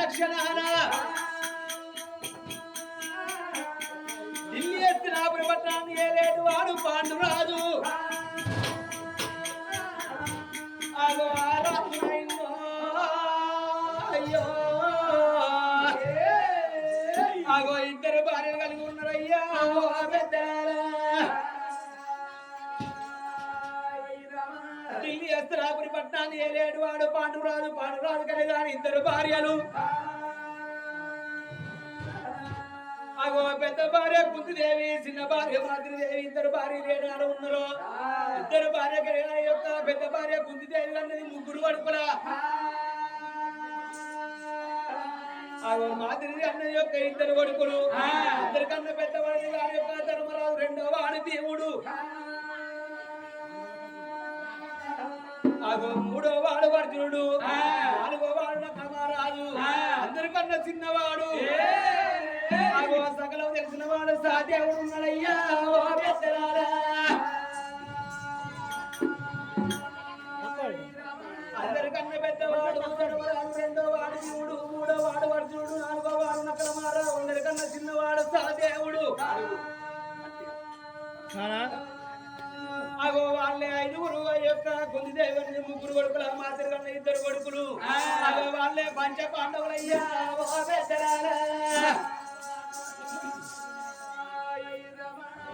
తక్షణాన ఢిల్లీ ఎత్తినాపురి పట్టణాన్ని ఏలేడు వాడు పాండురాజు అగో అయ్యో అగో ఇద్దరు భార్యలు కలిగి ఉన్నారయ్యా ఢిల్లీ అస్త్రాపురి పట్టణాన్ని ఏలేడు వాడు పాండురాజు పాండురాజు కలిగి ఇద్దరు భార్యలు అగో పెద్ద భార్య కుంతిదేవి చిన్న భార్య మాతృదేవి ఇద్దరు భార్యలు ఏనాడు ఉన్నారు ఇద్దరు భార్య కలిగిన యొక్క పెద్ద భార్య కుంతిదేవి అన్నది ముగ్గురు కొడుకుల అగో మాతృదేవి అన్నది యొక్క ఇద్దరు కొడుకులు ఇద్దరికన్నా పెద్ద వాడి గారి యొక్క ధర్మరాజు రెండవ వాడు దేవుడు అగో మూడో వాడు అర్జునుడు నాలుగో వాడు నకమరాజు అందరికన్నా చిన్నవాడు అగో సకలం తెలిసిన వాడు సాదేవుడు ఉన్నాడయ్యా అందరికన్నా పెద్దవాడు రెండో వాడు శివుడు మూడో వాడు అర్జునుడు నాలుగో వాడు నకలమారాజు అందరికన్నా చిన్నవాడు సాదేవుడు అగో వాళ్ళే ఐదుగురు యొక్క కుంతిదేవి ముగ్గురు కొడుకులు మాతృ కన్నా ఇద్దరు కొడుకులు అగో వాళ్ళే పంచ పాండవులయ్యా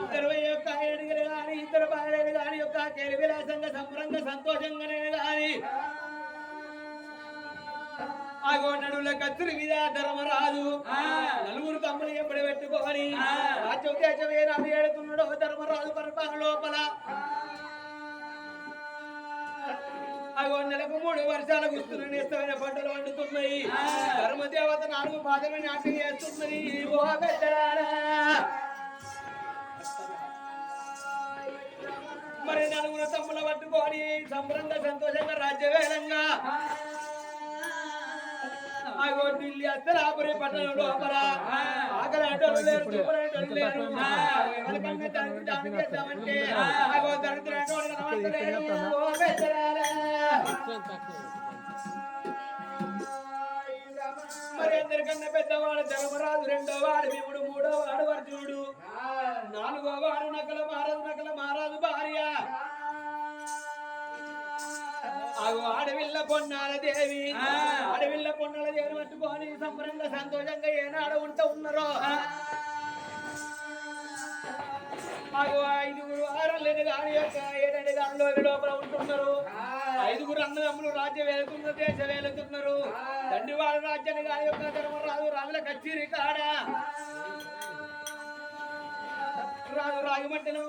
ఇద్దరు యొక్క ఏడుగురు గాని ఇద్దరు భార్యలు గాని యొక్క కేలి విలాసంగా సంబరంగా సంతోషంగానే గాని అగో నడుల కత్తురు మీద ధర్మరాజు నలుగురు తమ్ములు ఎప్పుడు పెట్టుకొని రాజ్యం దేశం ఏనాడు ఏడుతున్నాడో ధర్మరాజు పరిపాలన లోపల అగో నెలకు 3 వర్షాల గుర్తున్న ఇష్టమైన పంటలు వండుతున్నాయి ధర్మదేవత 4 పాదమే నాట్యం చేస్తున్నది ఓ పెద్దలారా మరి నలుగురు తమ్ముల పట్టుకొని సంబరంగా సంతోషంగా రాజ్యవేలంగా అగో ఢిల్లీ అస్త్రాపురి పట్టణం లోపల ఆకలి అంటోళ్ళు లేరు చూపలేటోళ్ళు లేరు ఎవరికన్నా దానికి చేద్దామంటే అగో దరిద్ర మరి అందరికన్నా పెద్దవాడు ధర్మరాజు రెండో వాడు భీముడు మూడో వాడు అర్జునుడు నాలుగో వాడు నకల మహారాజు భార్య అడవిల్ల పొన్నాల దేవి అడవిల్ల పొన్నాల దేవిని పట్టుకొని సంబరంగా సంతోషంగా ఏనాడు ఉన్నారో అగో 5 ఆరలేని గాని యొక్క 7 గానిలో లోపల ఉంటున్నారు 5 అన్నదమ్ములు రాజ్యం వెళ్తున్నారు దేశం వెళ్తున్నారు దండివాడు రాజ్యాన్ని గాని యొక్క ధర్మరాజు రాజుల కచ్చిరి కాడ రాజు రాగిమంటను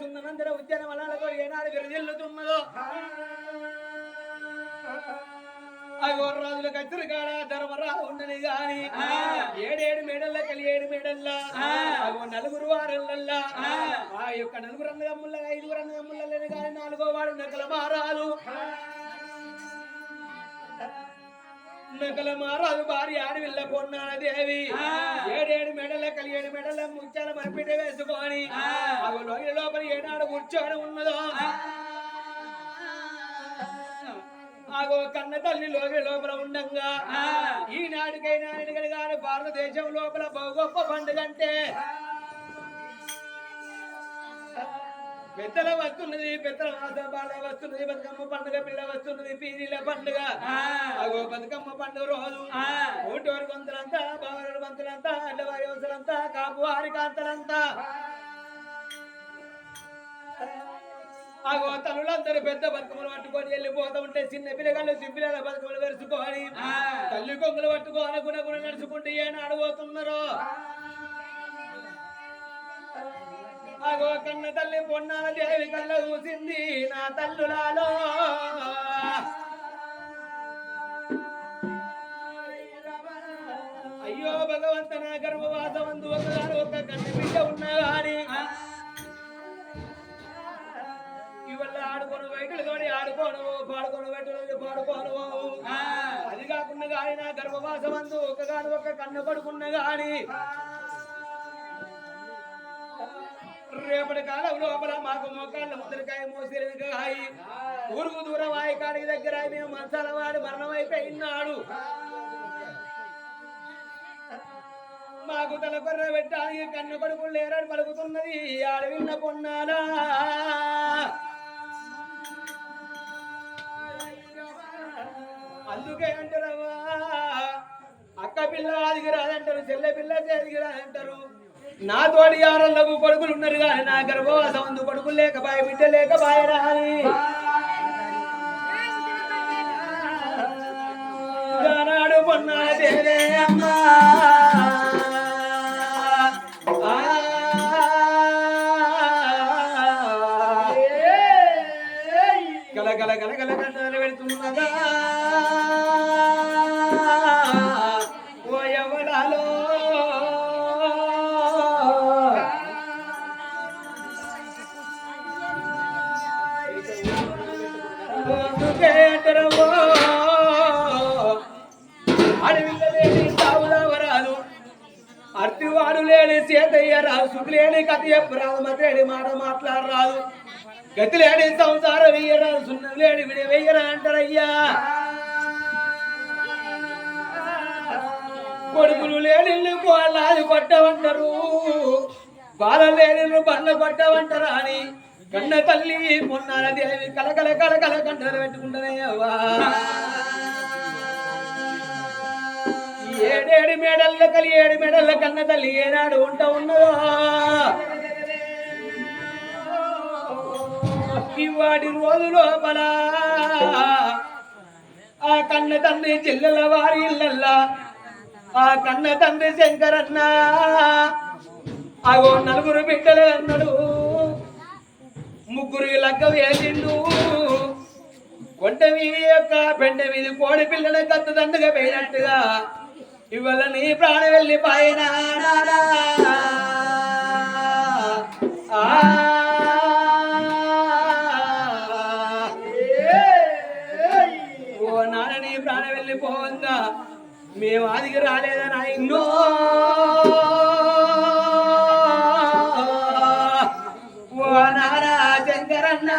సుందరందర ఉద్యానవనాలతో ఏనాడు విరజిల్లుతున్నదో రాజుల కత్తిరి కాడ ధర్మరాజు ఉండని గాని 7 మేడల్లో కలి 7 మేడల్లా నలుగురు వారల్లల్లా ఆ యొక్క నలుగురు అన్నదమ్ముల 5 అన్నదమ్ములని గాని 4వ వాడు నకల మహారాజు భార్య ఆడవిల్ల పొన్నాల దేవి 7 మేడల కలి 7 మేడల ముత్యాల మరిపిట వేసుకొని లోపల ఏనాడు కూర్చొని ఉన్నదో ఆగో కన్న తల్లి లోపల ఉండంగా ఈనాటికైనా కానీ భారతదేశం లోపల గొప్ప పండుగ అంటే పెద్దల వస్తున్నది పెద్దల మాస బాల వస్తున్నది బతుకమ్మ పండుగ పిల్ల వస్తున్నది పీరీల పండుగ అగో బతుకమ్మ పండుగ రోజు ఓటోరు బంతులంతా బావరు బంతులంతా అడ్డవారి వసలంతా కాపు వారి కాంతలంతా అగో తల్లులందరూ పెద్ద బతుకమ్మలు పట్టుకొని వెళ్ళిపోతూ ఉంటే చిన్న పిల్లగాళ్ళు సింపిల్లల బతుకమ్మలు వెరుచుకొని తల్లి కొంగులు పట్టుకొని గుణగుణ నడుచుకుంటూ ఏనాడు పోతున్నారు అగో కన్న తల్లి పొన్నాల దేవి కళ్ళ చూసింది నా తల్లులాలో అయ్యో భగవంత నా గర్భవాసవంతు ఒకగారు ఒక కన్ను బిడ్డ ఉన్నా గాని ఇవల్ల ఆడుకోను బయటలు తోడి ఆడుకోను పాడుకోను బయటలు పాడుకోను అది కాకుండా గాని నా గర్భవాసవంతు ఒకగాను ఒక కన్ను పడుకున్న గాని రేపటి కాలం లోపల మాకు మోకాళ్ళ ముద్రకాయ మోసిరికాయ ఊరుకు దూరం వాయికాడికి దగ్గర మేము మంచాల వాడు మరణం అయిపోయినాడు మాకు తల కొర్ర పెట్టాలి కన్ను కొడుకులు లేరని పలుకుతున్నది ఆడవిన్న పొన్నాలా అందుకే అంటారవ్వా అక్క పిల్ల అదిగి రాదంటారు చెల్లె పిల్ల అదిగి రాదంటారు నా తోడి ఆడలకు కొడుకులు ఉన్నారు కానీ నా గర్భవాసం అందు కొడుకులు లేక బాయ బిడ్డ లేక బాయ రాని నాడు పొన్నా దేవే అమ్మా గల గల గల గల గంటలు పెడుతున్నదా ఓ ఎవడాలో అర్తివాడు లేని చేతయ్య రాదు సుఖి లేని కథ చెప్పరాదు మతేడి మాట మాట్లాడరాదు గతి లేని సంసారం వెయ్యరాదు సున్నం లేని విడి వెయ్యరా అంటారయ్యా కొడుకులు లేని కోళ్ళది కొట్టవంటారు బాల లేని బండ్ల కొట్టవంటారా అని కన్న తల్లి పొన్నాల దేవి కలకల కలకల కంటలు పెట్టుకుంటానే అవ్వా ఏడేడు మేడల్ల కలి 7 మేడల్ల కన్న తల్లి ఏనాడు ఉన్నదో ఇవాడి రోజు లోపల ఆ కన్న తండ్రి చెల్లెల వారి ఇళ్ళల్లా ఆ కన్న తండ్రి శంకరన్న అగో 4 బిడ్డలు అన్నాడు 3 లగ్గ వేసిండు కొండ వీధి యొక్క పెండ వీధి కోడి పిల్లల కత్త దండగా పోయినట్టుగా ఇవాళ నీ ప్రాణం వెళ్ళిపోయినా ఓ నాన్న నీ ప్రాణం వెళ్ళిపోవంగా మేము ఆదికి రాలేదని ఆయన్నో ఓ నాన్న శంకరన్న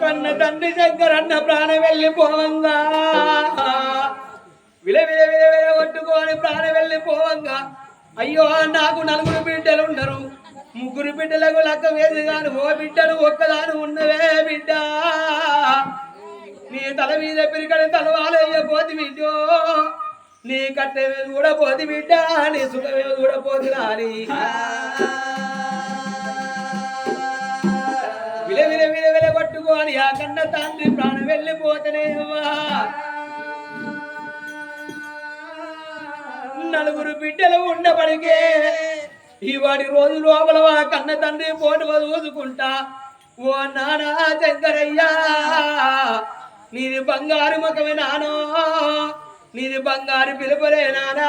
కన్న తండ్రి శంకరన్న ప్రాణం వెళ్ళిపోవంగా విల విల విల విల కొట్టుకొని ప్రాణం వెళ్ళిపోవంగా అయ్యో నాకు 4 బిడ్డలు ఉన్నారు 3 బిడ్డలకు లక్క వేసి గాను ఓ బిడ్డను ఒక్కదాను ఉన్నవే బిడ్డ నీ తల మీద పిరికడి తలవాలయ్య పోతి బిడ్డో నీ కట్టె మీద కూడా పోతి బిడ్డ నీ సుఖ మీద కూడా పోతి రాని విల విల విల విల కొట్టుకొని ఆ కన్న తండ్రి ప్రాణం వెళ్ళిపోతనేవా 4 బిడ్డలు ఉండబడికే ఈ వాడి రోజు లోపల ఆ కన్న తండ్రి పోటు చూసుకుంటా ఓ నానా శంకరయ్యా నీది బంగారు ముఖమే నానో నీది బంగారు పిలుపులే నానా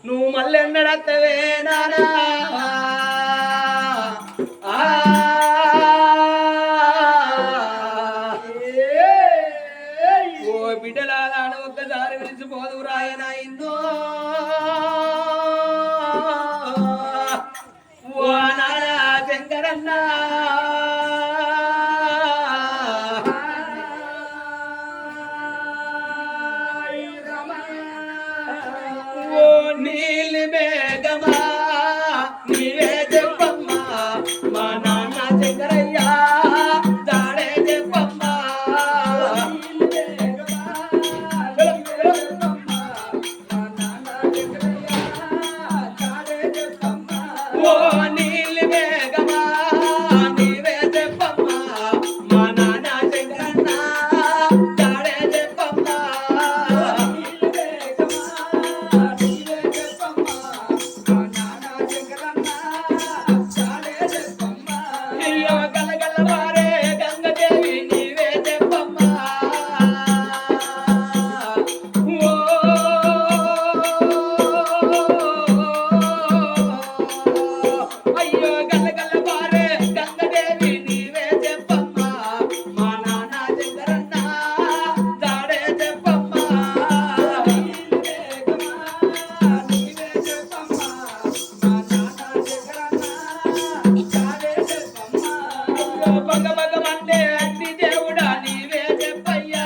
నువ్వు మళ్ళెన్నడత్తవే నానా ఓ బిడ్డలాడు ఒక్కసారి విడిచిపోదు రాయనాయిందో ఓ నానా శంకరన్న నీలి మేఘమా నీవే చెప్పమ్మా మా నాన్న శంకరయ్యా దాడే చెప్పమ్మా ఓ నీలి మేఘమా నీవే చెప్పమ్మా మా నాన్న శంకరన్న దాడే చెప్పమ్మా అయ్యో గలగల వారే గంగదేవి నీవే చెప్పమ్మా ఓ అయ్యో గలగల వారే గంగదేవి నీవే చెప్పమ్మా మా నాన్న శంకరన్న దాడే చెప్పమ్మా బగ బగమంటే అగ్ని దేవుడా నీవే చెప్పయ్యా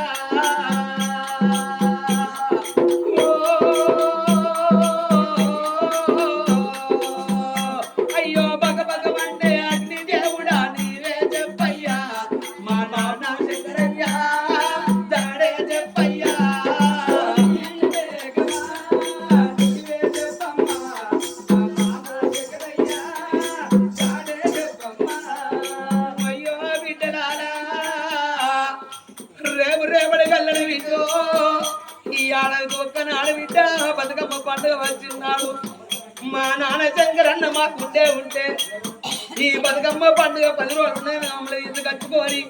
ఓ అయ్యో బగ బగమంటే అగ్ని దేవుడా నీవే చెప్పయ్యా మా నాన్న శంకరయ్యా దాడే చెప్పయ్యా అయ్యో బిడ్డలారా రేపు రేపటి కళ్ళని బిడ్డో ఈ ఆడది ఒక్కనాడు బిడ్డ బతుకమ్మ పండుగ వచ్చిన్నాడు మా నాన్న శంకరన్న మాకుండే ఉంటే ఈ బతుకమ్మ పండుగ 10 రోజులు ఉన్నాయి మమ్మల్ని ఇంత కట్టుకొని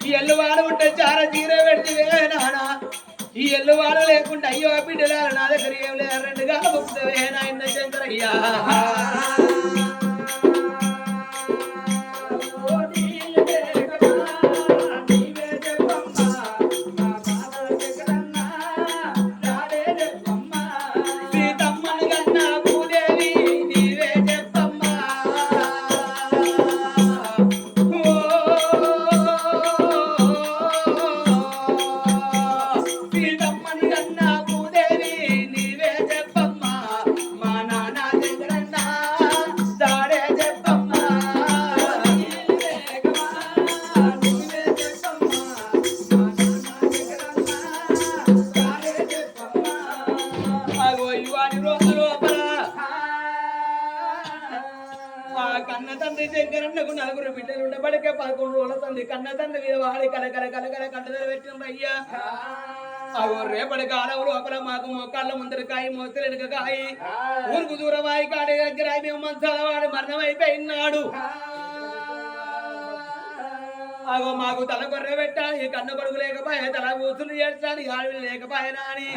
ఈ ఎల్లువాడ ఉంటే చాలా తీరే పెడితే నానా ఈ ఎల్లువాడ లేకుండా అయ్యో బిడ్డలార నా దగ్గర ఏం లేదు 2 గాల ముక్తవే నాయన శంకరయ్యా సీతమ్మని కన్నా భూదేవి నీవే చెప్పమ్మా ఓ సీతమ్మని కన్నా భూదేవి నీవే చెప్పమ్మా మా నాన్న శంకరన్న దాడే చెప్పమ్మా అగో ఇవాడి రోజు లోపల ఆ కన్న తండ్రి శంకరన్నకు 4 బిడ్డలు ఉండబడికే 11 రోజుల తండ్రి కన్న తండ్రి మీద వాడి కలకల కలకల కంటదలు పెట్టిన అయ్యా అగో రేపటి కాలం లోపల మాకు మోకాళ్ళ ముందర కాయి మోస్తలు వెనుక కాయి ఊరుకు దూరమాయి కాడి దగ్గర మేము మంచాల వాడు మరణం అయిపోయినాడు అగో మాకు తల కొర్ర పెట్టాలి కన్ను కొడుకు లేకపోయే తల కూతురు చేస్తాను ఆడవి లేకపోయినా అని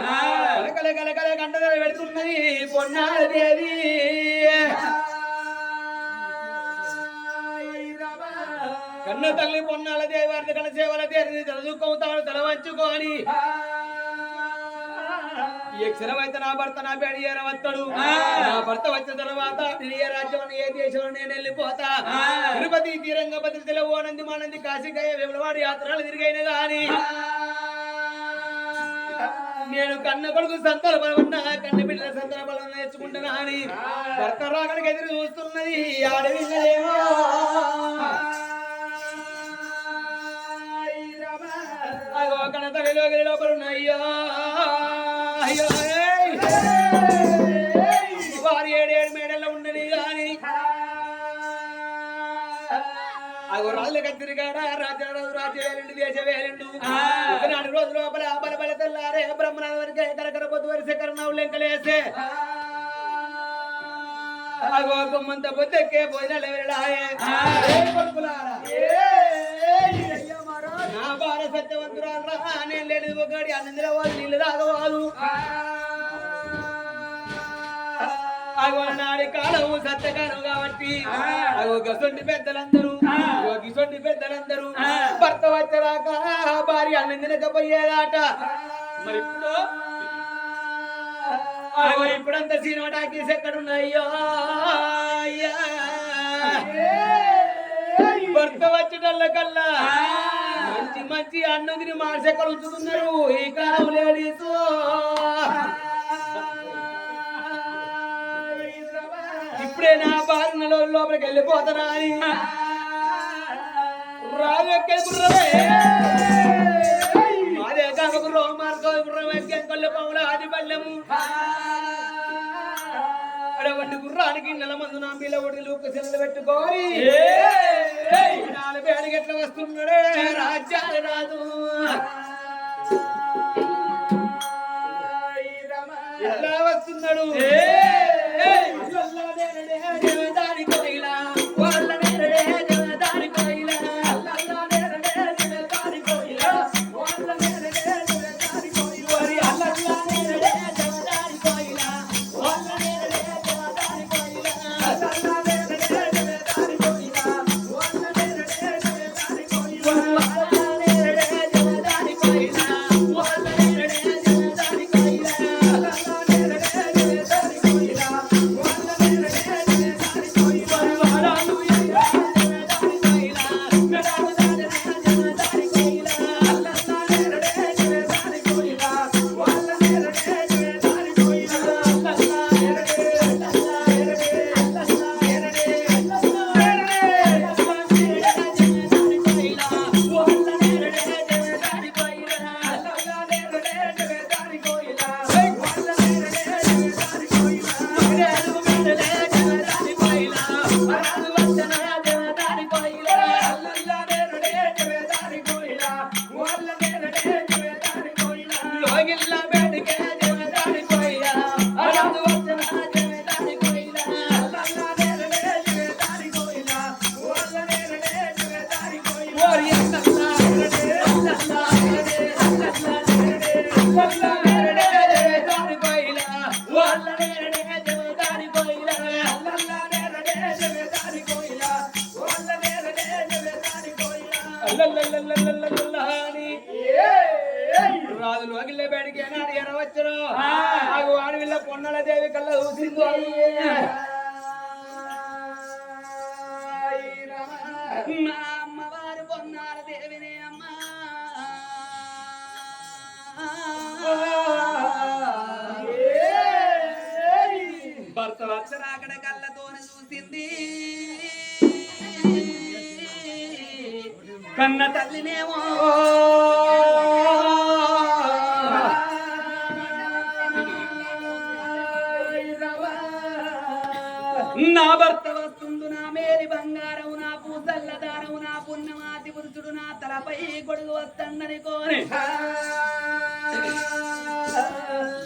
కలకల కలకల కంటదలు పెడుతున్నది పొన్నాదేవి కన్న తల్లి పొన్నాల దేవి వారి కన్న సేవల దేవి చదువుకుంటాడు తల వంచుకొని ఈ క్షణమైతే నా భర్త నా పేరు ఏరవత్తడు నా భర్త వచ్చిన తర్వాత నేను ఏ రాజ్యం ఏ దేశంలో నేను వెళ్ళిపోతా తిరుపతి తీరంగ భద్రతలో ఓనంది మానంది కాశీకాయ వేములవాడి యాత్రలు తిరిగైన గాని నేను కన్న కొడుకు సంతాన బలమన్నా కన్న బిడ్డల సంతాన బలం నేర్చుకుంటున్నా అని భర్త రాకడికి ఎదురు చూస్తున్నది ఆడవింగలేమో అగో కన్న తల్లిలో లోపల ఉన్నాయ్యో అయ్యో వారి 7 మేడల్లో ఉండని గాని అగో రాళ్ళ కత్తిరిగాడ రాజ్య వేలండి దేశ వేలండు 4 రోజుల లోపల బలబల తెల్లారే బ్రహ్మనాథ వరకే కరకర పొద్దు వరిసే కరణావు లెంకలేసే అగో కొమ్మంత పొద్దెక్కే పోయిన వెళ్ళాయే నా బాల సత్యవంతురాలు నేను లేని ఒకటి అన్నందులో వాళ్ళు నీళ్ళు తాగవాదు అగో నాడి కాలము సత్యకాలం కాబట్టి అగో గసొంటి పెద్దలందరూ భర్త వచ్చరాక భార్య అన్నం తినకపోయేదాట మరి ఇప్పుడంతా సినిమా టాకీస్ ఎక్కడున్నాయ్యో భర్త వచ్చేటల్ల కల్లా మంచి మంచి అన్నం తిని మార్చెక్కలు ఉంచుతున్నారు ఈ కాలం లేడీసు ఇప్పుడే నా బారినలో లోపలికి వెళ్ళిపోతానా అని రాజు ఎక్కే గుర్రమే అదే కాక గుర్రం మార్గో గుర్రం ఎక్కే కొల్ల పాముల ఆది పల్లెము అడవంటి గుర్రానికి నెల మందు నా పిల్ల ఒడిలు సెలవు పెట్టుకోని నాలుగు అడిగెట్ల వస్తున్నాడే రాజ్యాలు రాదు ఎట్లా వస్తున్నాడు రాజులు అగిల్లే బయటికి ఏనాడు ఎనవచ్చును ఆడవిల్ల పొన్నల దేవి కళ్ళ చూసింది మా అమ్మవారు పొన్నాల దేవినే అమ్మా భర్త అక్షరాకడ కళ్ళతోనే చూసింది కన్న తల్లినేమో నా భర్త వస్తుండు నా మేరి బంగారం నా పూసల్ల దారం నా పుణ్యమాతి పురుషుడు నా తలపై కొడుకు వస్తుందని కోరి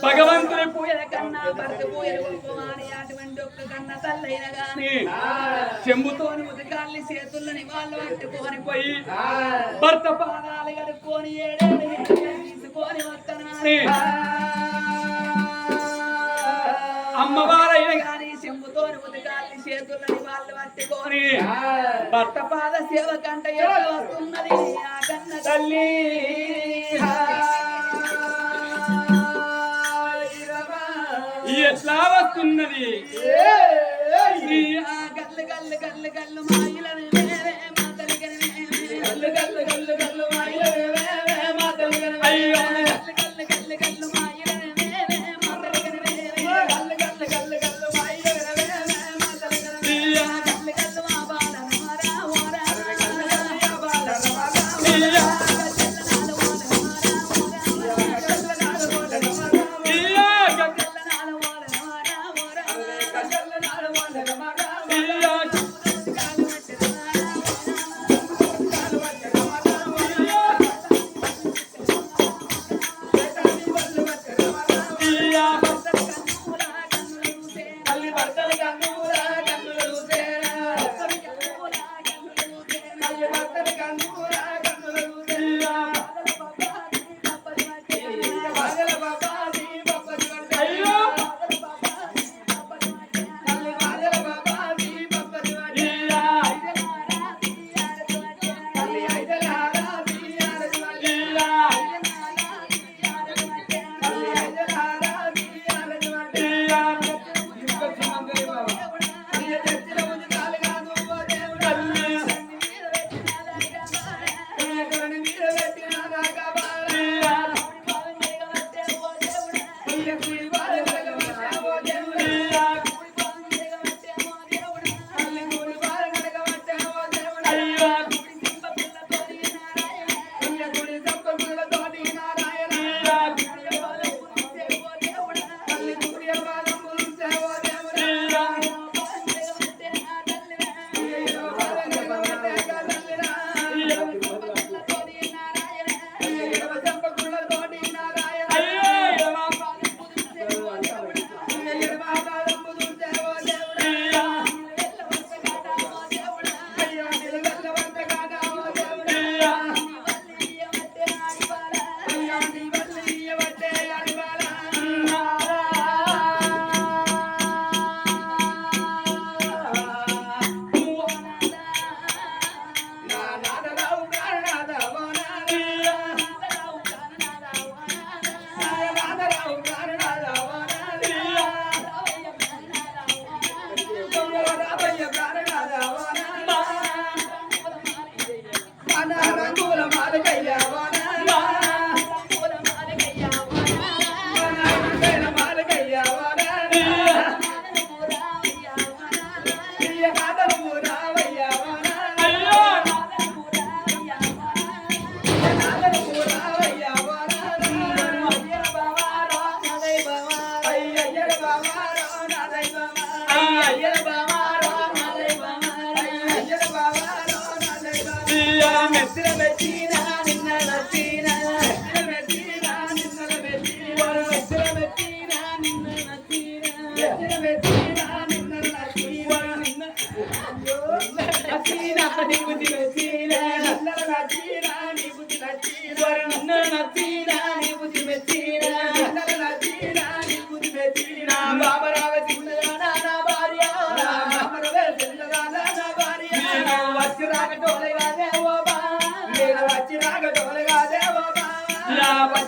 భగవంతుని పూజల కన్నా భర్త పూజలు కొనుక్కోమని అటువంటి ఒక్క కన్న తల్లైన గాని చెంబుతోని ఉదకాల్ని చేతుల్ని వాళ్ళు పట్టుకొని పోయి భర్త పాదాలు కడుక్కొని ఏడేళ్ళు తీసుకొని వస్తానని అమ్మవారైన గాని చెంబుతోని ఉదకాల్ని చేతుల్ని వాళ్ళు పట్టుకొని భర్త పాద సేవ కంట ఎట్లా వస్తున్నది ఆ కన్న తల్లి ఎట్లా వస్తున్నది గల్లు గల్లు గల్లు గల్లు మాయిలని వేరే మాతలిగని గల్లు గల్లు గల్లు గల్లు మాయిలని వేరే మాతలిగని అయ్యో గల్లు గల్లు గల్లు మాయిలని వేరే మాతలిగని వేరే గల్లు గల్లు గల్లు గల్లు మాయిలని వేరే మాతలిగని గల్లు గల్లు మా బాల నమరా ఓరా గల్లు గల్లు మా బాల నమరా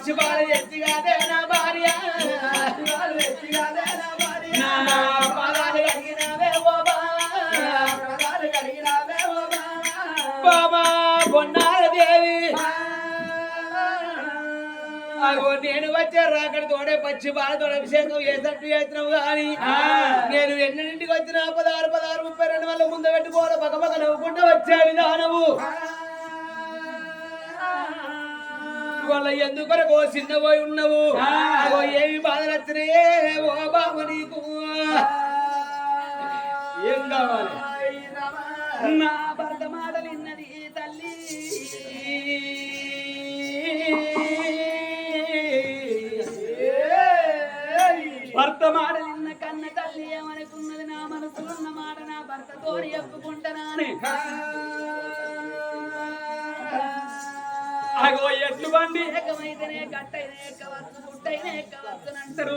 పచ్చి పాలు ఎత్తిగాదే నా భార్య నా పాదాలు కడిగినావే ఓ బాబా బొన్నార దేవి అగో నేను వచ్చే రాకడ తోడే పచ్చి బాలతోడ అభిషేకం చేసినట్టు చేస్తున్నావు కానీ నేను ఎన్నింటికి వచ్చిన 16 32 వల్ల ముందు పెట్టుకోవాలి పక్కపక్క నవ్వుకుంటూ వచ్చే విధానము వాళ్ళ ఎందుకొరకు చిన్నపోయి ఉన్నావు అగో ఏమి బాధలు వచ్చినాయే ఓ బాబు నీకు ఏం కావాలి నా భర్త మాట విన్నది తల్లి భర్త మాట విన్న కన్న తల్లి ఏమనుకున్నది నా మనసులో ఉన్న మాట నా భర్తతో చెప్పుకుంటున్నాను అగో ఎట్లు బండి ఏకమైతేనే గట్టైన ఎక్కవచ్చు గుట్టైన ఎక్కవచ్చునంటారు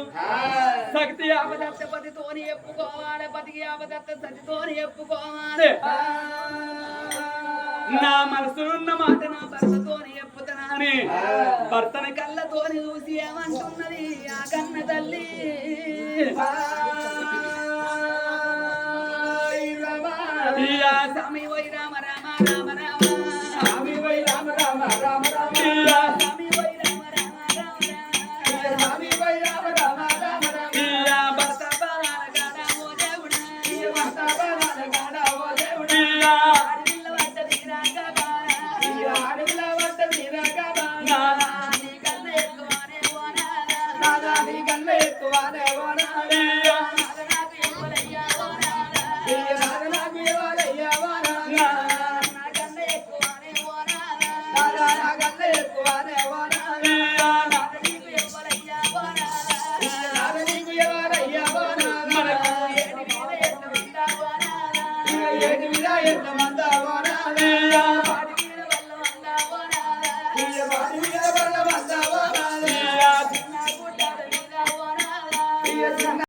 శక్తి ఆపదత్త పతితోని చెప్పుకోవాలి పతికి ఆపదత్త సతితోని చెప్పుకోవాలి నా మనసులున్న మాట నా భర్తతోని చెప్పుతున్నాను భర్తని కళ్ళతోని చూసి ఏమంటున్నది ఆ కన్న తల్లి స్వామి వై రామ రామ రామ రామ స్వామి వై రామ రామ రామ రామ స్వామి వై రామ రామ రామ రామ స్వామి వై రామ రామ రామ రామ భర్త బాల గాడ ఓ దేవుడా భర్త బాల గాడ ఓ దేవుడా అడవిల వద్ద తీరాక బాల అడవిల వద్ద తీరాక బాల నీ కన్న ఎక్కువనే ఓనా నాదా నీ కన్న ఎక్కువనే ఓనా నాకు ఎవరయ్యా ఓనా నాకు ఎవరయ్యా ఓనా నా కన్న ఎక్కువనే ఓనా నాదా నా కన్న ఎక్కువనే ఓనా నాకు నీకు ఎవరయ్యా ఓనా నాకు నీకు ఎవరయ్యా ఓనా మనకు ఏటి మీద ఎంత మందా ఓనా ఏటి మీద ఎంత మందా ఓనా